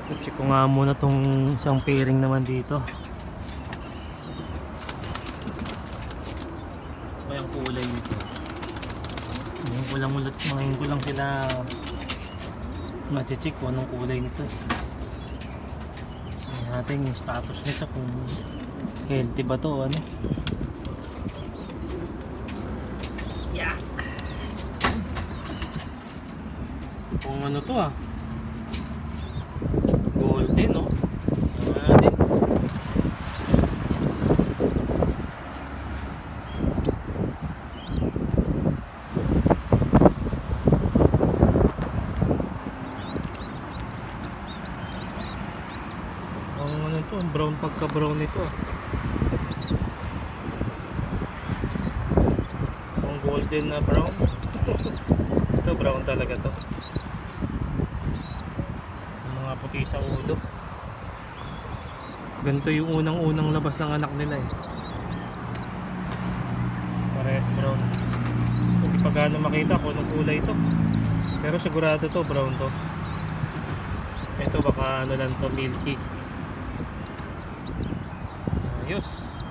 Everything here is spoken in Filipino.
check ko nga muna tong isang pairing naman dito. Ito yung kulay nito. Ngayon ko lang sila ma-check kung anong kulay nito. Tingnan natin yung status nito kung healthy ba to ano. Yeah. Kung ano to golden no. Natin. Ano to, brown pagka brown nito. Ang golden na brown. Ito brown talaga to. Mga puti sa ulo. Ganito yung unang labas ng anak nila eh. Parehas brown. Hindi pa gaano makita kung anong kulay ito. Pero sigurado to brown to. Ito baka ano lang to, milky. Ayos.